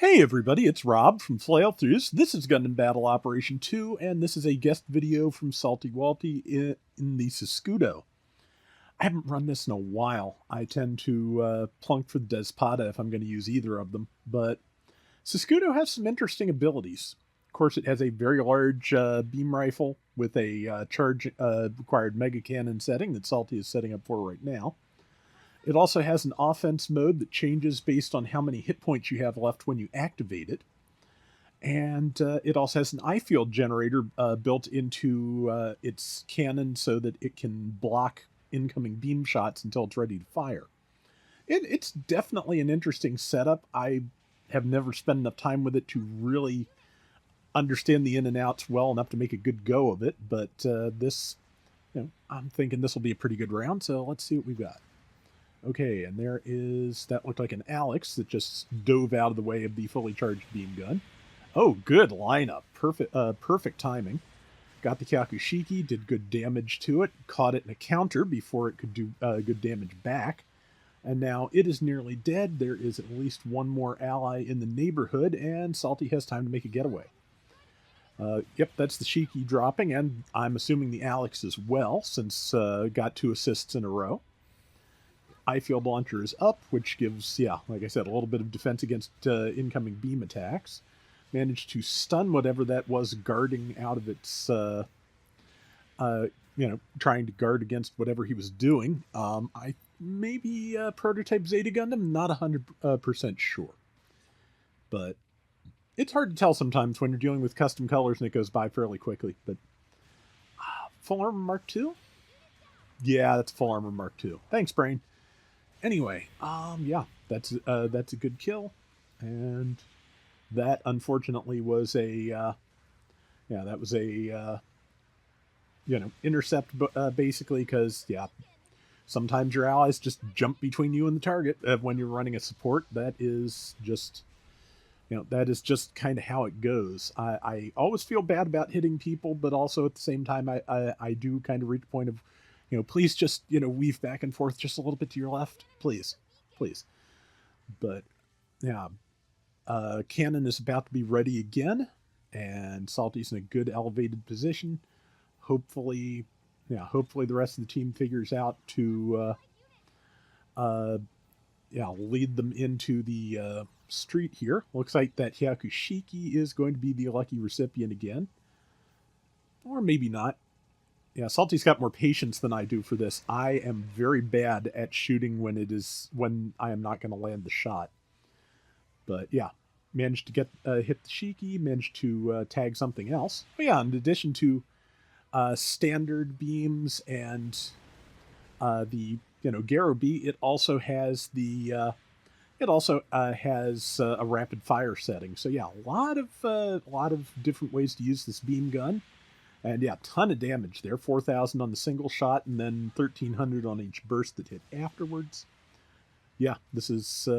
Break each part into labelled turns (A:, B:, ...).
A: Hey everybody, it's Rob from Flailthroughs. This is Gundam Battle Operation 2, and this is a guest video from Salty Walty in the Sisquiede. I haven't run this in a while. I tend to plunk for the Despada if I'm going to use either of them, but Sisquiede has some interesting abilities. Of course, it has a very large beam rifle with a charge required mega cannon setting that Salty is setting up for right now. It also has an offense mode that changes based on how many hit points you have left when you activate it. And it also has an eye field generator built into its cannon so that it can block incoming beam shots until it's ready to fire. It's definitely an interesting setup. I have never spent enough time with it to really understand the in and outs well enough to make a good go of it. But I'm thinking this will be a pretty good round, so let's see what we've got. Okay, and there is, that looked like an Alex that just dove out of the way of the fully charged beam gun. Oh, good lineup. Perfect timing. Got the Kyakushiki, did good damage to it, caught it in a counter before it could do good damage back. And now it is nearly dead. There is at least one more ally in the neighborhood, and Salty has time to make a getaway. Yep, that's the Shiki dropping, and I'm assuming the Alex as well, since got 2 assists in a row. Eye field launcher is up, which gives, like I said, a little bit of defense against incoming beam attacks. Managed to stun whatever that was guarding out of its, trying to guard against whatever he was doing. Maybe prototype Zeta Gundam, not 100% sure. But it's hard to tell sometimes when you're dealing with custom colors and it goes by fairly quickly. But full armor Mark II? Yeah, that's full armor Mark II. Thanks, Brain. Anyway, that's a good kill, and that unfortunately was a intercept basically, because sometimes your allies just jump between you and the target when you're running a support. That is just kind of how it goes. I always feel bad about hitting people, but also at the same time I do kind of reach the point of, please just, weave back and forth just a little bit to your left. Please. But, cannon is about to be ready again, and Salty's in a good elevated position. Hopefully the rest of the team figures out to, lead them into the street here. Looks like that Hyakushiki is going to be the lucky recipient again. Or maybe not. Yeah, Salty's got more patience than I do for this. I am very bad at shooting when I am not going to land the shot. But yeah, managed to get hit the Shiki, managed to tag something else. But yeah, in addition to standard beams and the Garobi, it also has the a rapid fire setting. So yeah, a lot of different ways to use this beam gun. And yeah, ton of damage there. 4,000 on the single shot, and then 1,300 on each burst that hit afterwards. Yeah, this is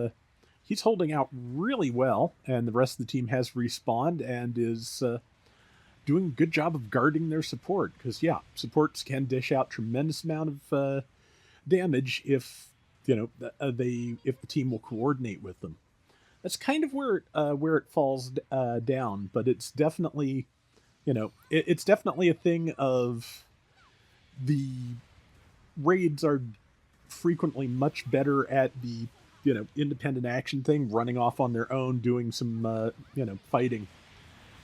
A: he's holding out really well, and the rest of the team has respawned and is doing a good job of guarding their support. Because supports can dish out tremendous amount of damage if the team will coordinate with them. That's kind of where it falls down, but it's definitely. It's definitely a thing of the raids are frequently much better at the, independent action thing, running off on their own, doing some, fighting.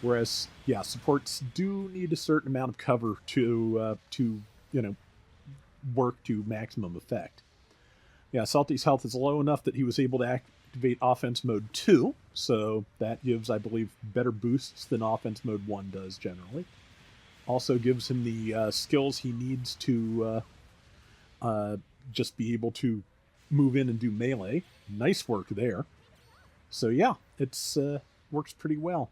A: Whereas, supports do need a certain amount of cover to work to maximum effect. Yeah, Salty's health is low enough that he was able to activate offense mode 2, so that gives, I believe, better boosts than offense mode 1 does generally. Also gives him the skills he needs to just be able to move in and do melee. Nice work there. So yeah, it's works pretty well.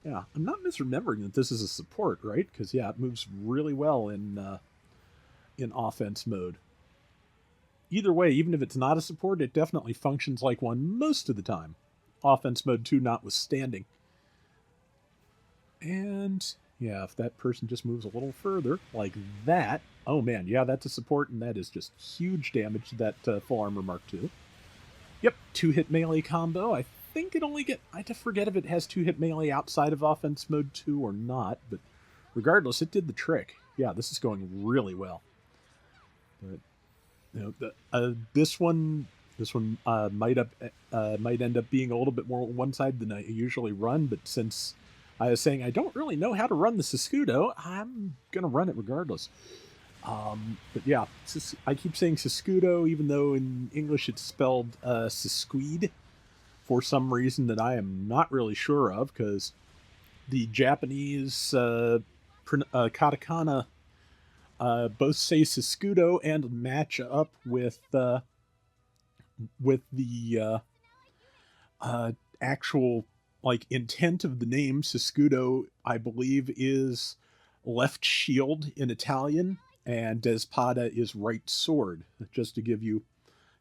A: Yeah, I'm not misremembering that this is a support, right? Because it moves really well in offense mode. Either way, even if it's not a support, it definitely functions like one most of the time. Offense mode 2 notwithstanding. And if that person just moves a little further, like that. Oh man, that's a support, and that is just huge damage to that full armor Mark II. Yep, 2-hit melee combo. I think it only I just forget if it has 2-hit melee outside of offense mode 2 or not, but regardless, it did the trick. Yeah, this is going really well. But this one might end up being a little bit more one side than I usually run, but since I was saying I don't really know how to run the Sisquiede, I'm gonna run it regardless. But yeah, I keep saying Sisquiede, even though in English it's spelled Sisquiede for some reason that I am not really sure of, because the Japanese katakana both say Sisquiede and match up with the actual intent of the name. Sisquiede, I believe, is left shield in Italian, and Despada is right sword, just to give you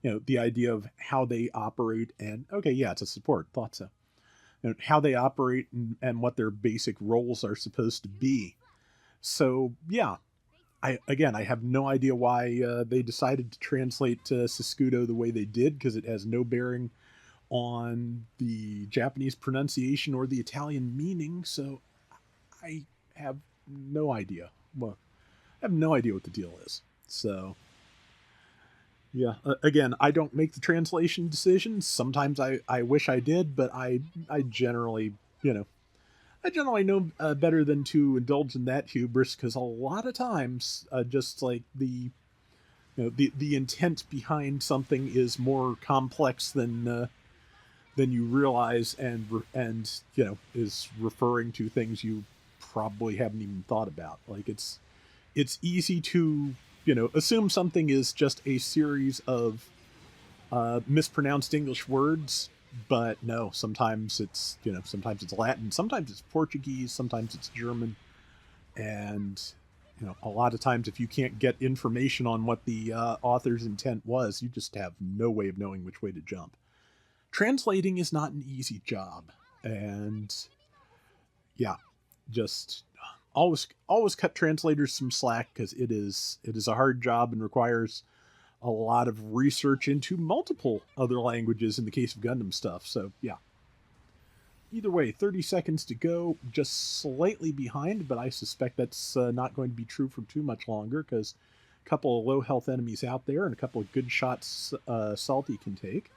A: the idea of how they operate. And okay, yeah, it's a support, thought so. How they operate and what their basic roles are supposed to be. So yeah, I have no idea why they decided to translate Sisquiede the way they did, because it has no bearing on the Japanese pronunciation or the Italian meaning. So I have no idea. Well, I have no idea what the deal is. So yeah, again, I don't make the translation decisions. Sometimes I wish I did, but I generally, I generally know better than to indulge in that hubris, because a lot of times, just like the intent behind something is more complex than you realize, and is referring to things you probably haven't even thought about. Like it's easy to assume something is just a series of mispronounced English words, but no, sometimes it's Latin, sometimes it's Portuguese, sometimes it's German, and a lot of times if you can't get information on what the author's intent was, you just have no way of knowing which way to jump. Translating is not an easy job, and yeah, just always cut translators some slack, because it is a hard job and requires a lot of research into multiple other languages in the case of Gundam stuff. So yeah, either way, 30 seconds to go, just slightly behind, but I suspect that's not going to be true for too much longer, because a couple of low health enemies out there and a couple of good shots Salty can take.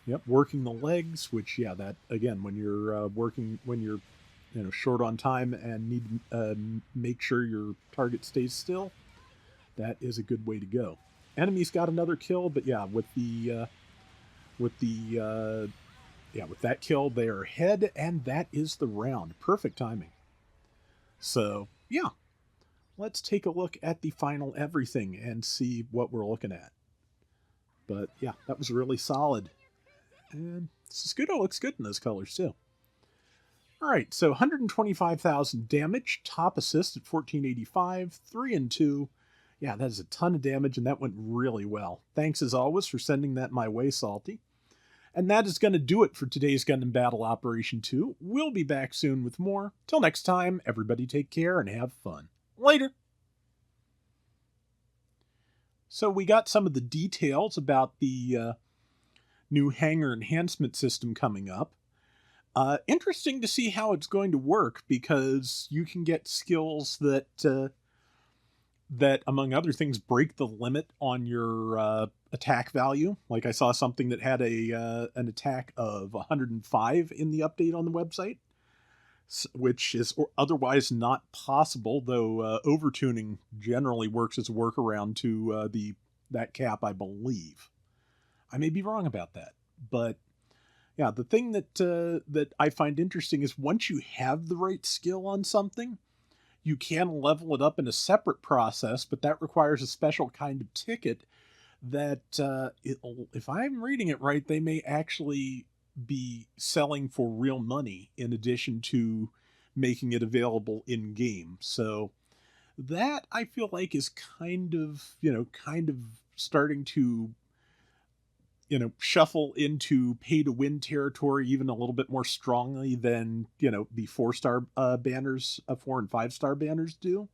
A: Yep, working the legs, which, yeah, that again, when you're short on time and need to make sure your target stays still, that is a good way to go. Enemy's got another kill, but yeah, with that kill, they are ahead, and that is the round. Perfect timing. So yeah, let's take a look at the final everything and see what we're looking at. But yeah, that was really solid. And Sisquiede looks good in those colors too. Alright, so 125,000 damage, top assist at 1485, 3 and 2. Yeah, that is a ton of damage, and that went really well. Thanks as always for sending that my way, Salty. And that is going to do it for today's Gundam Battle Operation 2. We'll be back soon with more. Till next time, everybody take care and have fun. Later! So we got some of the details about the new hangar enhancement system coming up. Interesting to see how it's going to work, because you can get skills that among other things, break the limit on your attack value. Like I saw something that had an attack of 105 in the update on the website, which is otherwise not possible, though overtuning generally works as a workaround to that cap, I believe. I may be wrong about that, but yeah, the thing that I find interesting is once you have the right skill on something, you can level it up in a separate process, but that requires a special kind of ticket that, if I'm reading it right, they may actually be selling for real money in addition to making it available in-game. So that, I feel like, is kind of starting to shuffle into pay-to-win territory even a little bit more strongly than, the 4-star banners, 4 and 5-star banners do.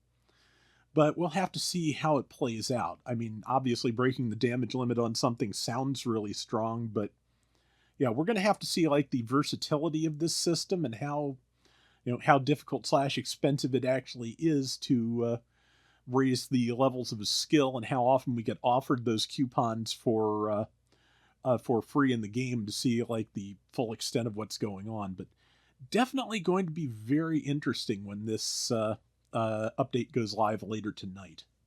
A: But we'll have to see how it plays out. I mean, obviously breaking the damage limit on something sounds really strong, but, yeah, we're going to have to see like the versatility of this system and how, how difficult slash expensive it actually is to raise the levels of a skill, and how often we get offered those coupons for free in the game to see like the full extent of what's going on. But definitely going to be very interesting when this update goes live later tonight.